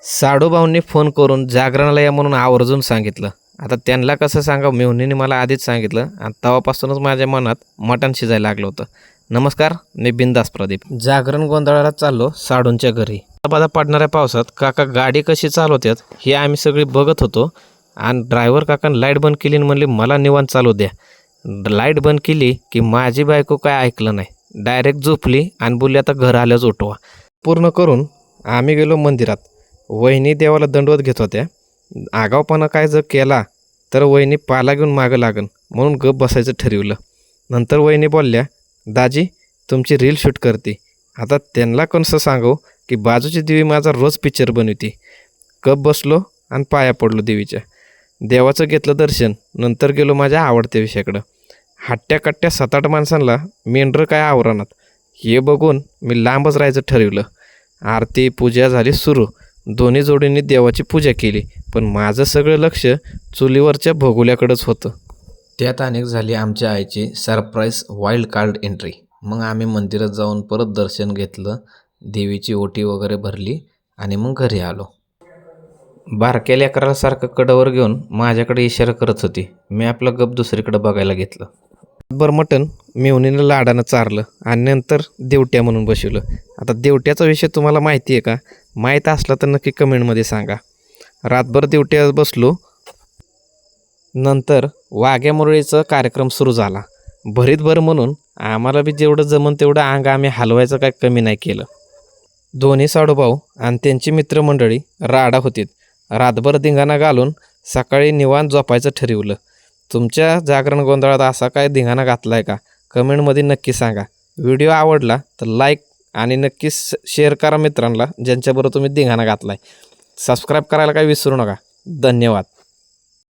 साडूभाऊंनी phone करून जागरणाला या म्हणून आवर्जून सांगितलं. आता त्यांना कसं सांगावं, मेहुणीने मला आधीच सांगितलं आणि तेव्हापासूनच माझ्या मनात मटण शिजायला लागलं होतं. नमस्कार, मी बिंदास प्रदीप. जागरण गोंधळाला चाललो साडूंच्या घरी. बाधा पडणाऱ्या पावसात काका गाडी कशी चालवतात हे आम्ही सगळी बघत होतो आणि ड्रायव्हर काकानं लाईट बंद केली आणि म्हणले मला निवांत चालू द्या. लाईट बंद केली की माझी बायको काय ऐकलं नाही, डायरेक्ट झोपली आणि बोलली आता घर आल्याच उठवा. पूर्ण करून आम्ही गेलो मंदिरात. वहिनी देवाला दंडवत घेत होत्या. आगावपणा काय जर केला तर वहिनी पाला घेऊन मागं लागन म्हणून गप बसायचं ठरवलं. नंतर वहिनी बोलल्या, दाजी तुमची रील शूट करते. आता त्यांना कसं सांगू की बाजूची देवी माझा रोज पिक्चर बनवते. गप बसलो आणि पाया पडलो देवीच्या. देवाचं घेतलं दर्शन. नंतर गेलो माझ्या आवडत्या विषयाकडं. हट्ट्या कट्ट्या 7-8 माणसांना मेंढरं काय आवरणात हे बघून मी लांबच राहायचं ठरवलं. आरती पूजा झाली सुरू. दोन्ही जोडींनी देवाची पूजा केली, पण माझं सगळं लक्ष चुलीवरच्या भोगुल्याकडंच होतं. त्यात अनेक झाली आमच्या आईची सरप्राईज वाईल्ड कार्ड एंट्री. मग आम्ही मंदिरात जाऊन परत दर्शन घेतलं, देवीची ओटी वगैरे भरली आणि मग घरी आलो. बारक्या लेकराला सारखं कडावर घेऊन माझ्याकडे इशारा करत होती. मी आपलं गप दुसरीकडे बघायला घेतलं. मटण मेहुणीनं लाडानं चारलं आणि नंतर देवट्या म्हणून बसवलं. आता देवट्याचा विषय तुम्हाला माहिती आहे का? माहीत असला तर नक्की कमेंटमध्ये सांगा. रातभर देवट्यात बसलो. नंतर वाघ्या मुरळीचा कार्यक्रम सुरू झाला. भरीतभर म्हणून आम्हाला बी जेवढं जमन तेवढं अंग आम्ही हलवायचं काय कमी नाही केलं. दोन्ही साडूभाऊ आणि त्यांची मित्रमंडळी राडा होतीत. रातभर धिंगाणा घालून सकाळी निवांत झोपायचं ठरवलं. तुमच्या जागरण गोंधळात असा काय धिंगाणा घातला आहे का? कमेंटमध्ये नक्की सांगा. व्हिडिओ आवडला तर लाईक आणि नक्की शेअर करा मित्रांना ज्यांच्याबरोबर तुम्ही धिंगाणा घातला आहे. सबस्क्राईब करायला काही विसरू नका. धन्यवाद.